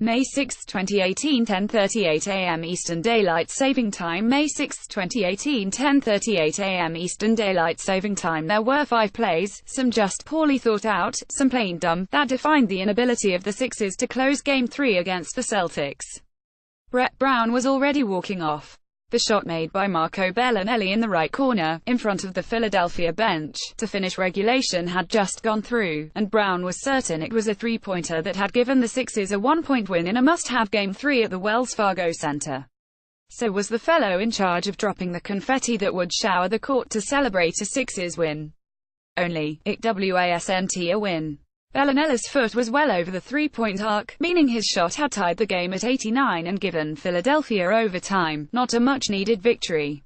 May 6, 2018, 10:38 a.m. Eastern Daylight Saving Time. May 6, 2018, 10:38 a.m. Eastern Daylight Saving Time. There were 5 plays, some just poorly thought out, some plain dumb, that defined the inability of the Sixers to close Game 3 against the Celtics. Brett Brown was already walking off. The shot made by Marco Bellinelli in the right corner, in front of the Philadelphia bench, to finish regulation had just gone through, and Brown was certain it was a three-pointer that had given the Sixers a one-point win in a must-have Game 3 at the Wells Fargo Center. So was the fellow in charge of dropping the confetti that would shower the court to celebrate a Sixers win. Only, it wasn't a win. Bellinelli's foot was well over the three-point arc, meaning his shot had tied the game at 89 and given Philadelphia overtime, not a much-needed victory.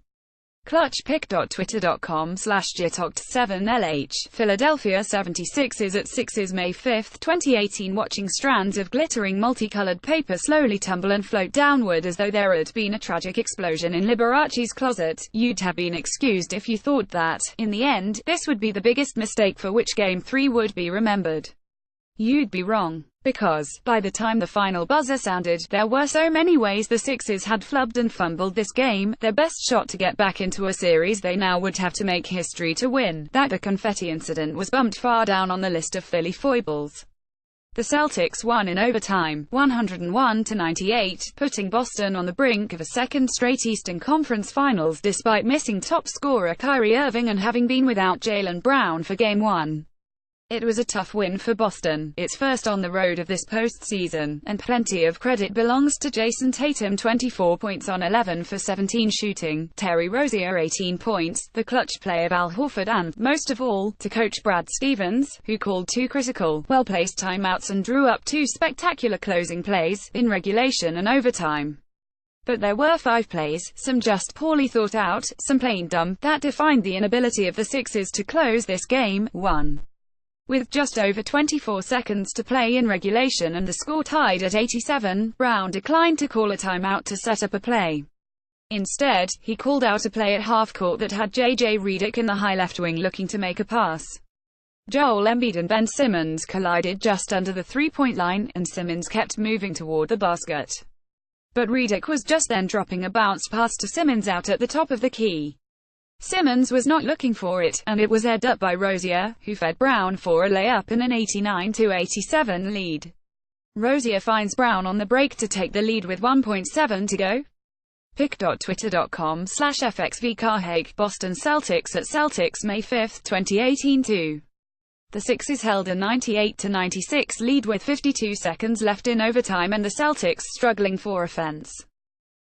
clutchpick.twitter.com/jtoct7lh, Philadelphia 76ers at Sixers. May 5, 2018. Watching strands of glittering multicolored paper slowly tumble and float downward as though there had been a tragic explosion in Liberace's closet, you'd have been excused if you thought that, in the end, this would be the biggest mistake for which Game 3 would be remembered. You'd be wrong. Because, by the time the final buzzer sounded, there were so many ways the Sixers had flubbed and fumbled this game, their best shot to get back into a series they now would have to make history to win, that the confetti incident was bumped far down on the list of Philly foibles. The Celtics won in overtime, 101-98, putting Boston on the brink of a second straight Eastern Conference Finals despite missing top scorer Kyrie Irving and having been without Jaylen Brown for Game 1. It was a tough win for Boston, its first on the road of this postseason, and plenty of credit belongs to Jason Tatum, 24 points on 11 for 17 shooting, Terry Rozier 18 points, the clutch play of Al Horford, and, most of all, to coach Brad Stevens, who called 2 critical, well-placed timeouts and drew up 2 spectacular closing plays, in regulation and overtime. But there were 5 plays, some just poorly thought out, some plain dumb, that defined the inability of the Sixers to close this game. 1. With just over 24 seconds to play in regulation and the score tied at 87, Brown declined to call a timeout to set up a play. Instead, he called out a play at half-court that had J.J. Redick in the high left wing looking to make a pass. Joel Embiid and Ben Simmons collided just under the three-point line, and Simmons kept moving toward the basket. But Redick was just then dropping a bounce pass to Simmons out at the top of the key. Simmons was not looking for it, and it was headed up by Rozier, who fed Brown for a layup in an 89-87 lead. Rozier finds Brown on the break to take the lead with 1.7 to go. Pick.twitter.com/FXVCarhague, Boston Celtics at Celtics. May 5, 2018 2. The Sixers held a 98-96 lead with 52 seconds left in overtime and the Celtics struggling for offense.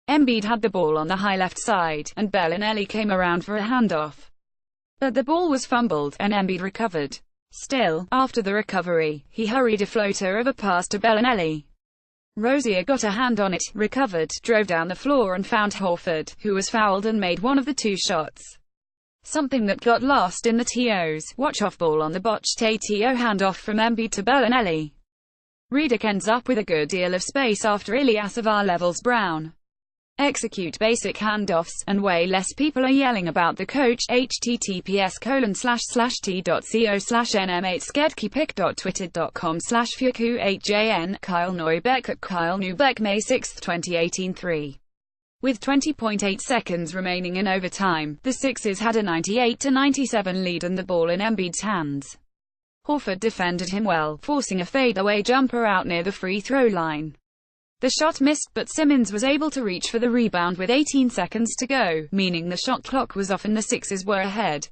Embiid had the ball on the high left side, and Bellinelli came around for a handoff. But the ball was fumbled, and Embiid recovered. Still, after the recovery, he hurried a floater of a pass to Bellinelli. Rozier got a hand on it, recovered, drove down the floor and found Horford, who was fouled and made one of the 2 shots. Something that got lost in the TO's watch-off ball on the botched ATO handoff from Embiid to Bellinelli. Redick ends up with a good deal of space after Ilyasova levels Brown. Execute basic handoffs, and way less people are yelling about the coach. https://t.co/nm8skedkeypick.twitter.com/fuku8jn, Kyle Neubeck at Kyle Neubeck. May 6, 2018 3. With 20.8 seconds remaining in overtime, the Sixers had a 98-97 lead and the ball in Embiid's hands. Horford defended him well, forcing a fadeaway jumper out near the free throw line. The shot missed, but Simmons was able to reach for the rebound with 18 seconds to go, meaning the shot clock was off and the Sixers were ahead.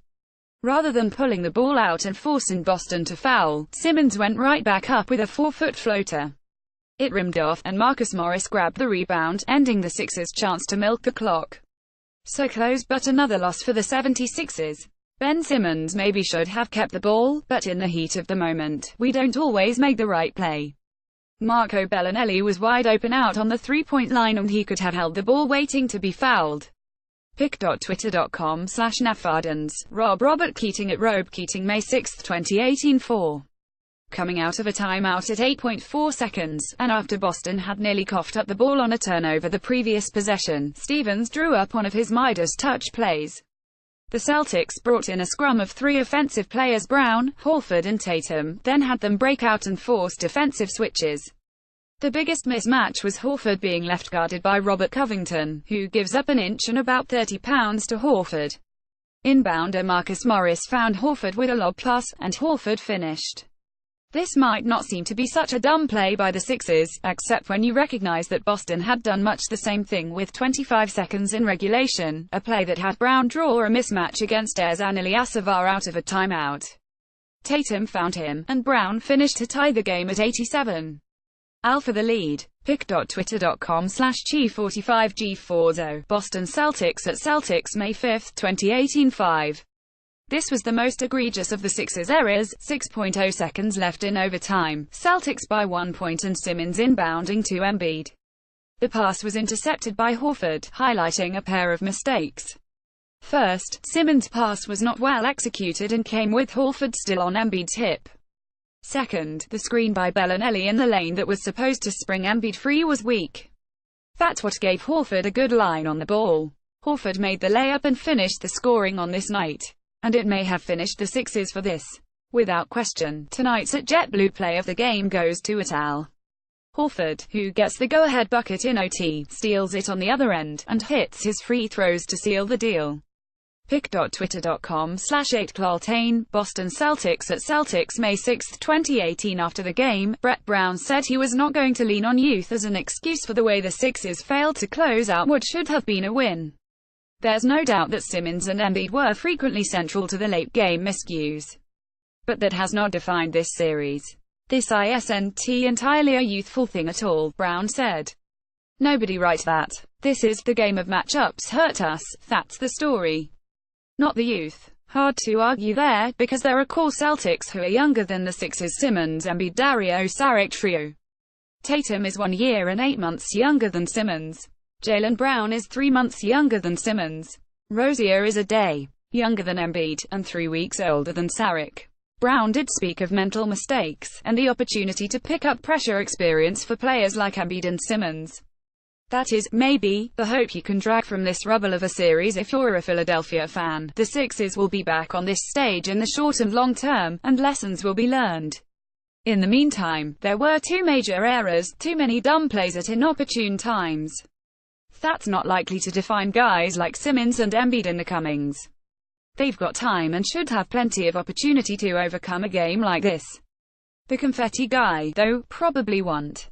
Rather than pulling the ball out and forcing Boston to foul, Simmons went right back up with a 4-foot floater. It rimmed off, and Marcus Morris grabbed the rebound, ending the Sixers' chance to milk the clock. So close, but another loss for the 76ers. Ben Simmons maybe should have kept the ball, but in the heat of the moment, we don't always make the right play. Marco Bellinelli was wide open out on the three-point line and he could have held the ball waiting to be fouled. Pick.twitter.com/nafardens, Robert Keating at Robe Keating. May 6, 2018 4. Coming out of a timeout at 8.4 seconds, and after Boston had nearly coughed up the ball on a turnover the previous possession, Stevens drew up one of his Midas touch plays. The Celtics brought in a scrum of 3 offensive players, Brown, Horford and Tatum, then had them break out and force defensive switches. The biggest mismatch was Horford being left guarded by Robert Covington, who gives up an inch and about 30 pounds to Horford. Inbounder Marcus Morris found Horford with a lob pass, and Horford finished. This might not seem to be such a dumb play by the Sixers, except when you recognize that Boston had done much the same thing with 25 seconds in regulation, a play that had Brown draw a mismatch against Ezan Ilyasova out of a timeout. Tatum found him, and Brown finished to tie the game at 87. Al for the lead. pic.twitter.com/Chi45G40. Boston Celtics at Celtics May 5, 2018 5. This was the most egregious of the Sixers' errors. 6.0 seconds left in overtime. Celtics by 1 point and Simmons inbounding to Embiid. The pass was intercepted by Horford, highlighting a pair of mistakes. First, Simmons' pass was not well executed and came with Horford still on Embiid's hip. Second, the screen by Bellinelli in the lane that was supposed to spring Embiid free was weak. That's what gave Horford a good line on the ball. Horford made the layup and finished the scoring on this night. And it may have finished the Sixers for this. Without question, tonight's at JetBlue play of the game goes to Al Horford, who gets the go-ahead bucket in OT, steals it on the other end, and hits his free throws to seal the deal. pic.twitter.com/8claltane. Boston Celtics at Celtics May 6, 2018. After the game, Brett Brown said he was not going to lean on youth as an excuse for the way the Sixers failed to close out what should have been a win. There's no doubt that Simmons and Embiid were frequently central to the late-game miscues. But that has not defined this series. This isn't entirely a youthful thing at all, Brown said. Nobody writes that. This is, the game of matchups hurt us, that's the story. Not the youth. Hard to argue there, because there are core Celtics who are younger than the Sixers. Simmons, Embiid, Dario Saric trio. Tatum is 1 year and 8 months younger than Simmons. Jaylen Brown is 3 months younger than Simmons. Rozier is a day younger than Embiid, and 3 weeks older than Saric. Brown did speak of mental mistakes, and the opportunity to pick up pressure experience for players like Embiid and Simmons. That is, maybe, the hope you can drag from this rubble of a series if you're a Philadelphia fan. The Sixers will be back on this stage in the short and long term, and lessons will be learned. In the meantime, there were 2 major errors, too many dumb plays at inopportune times. That's not likely to define guys like Simmons and Embiid in the comings. They've got time and should have plenty of opportunity to overcome a game like this. The confetti guy, though, probably won't.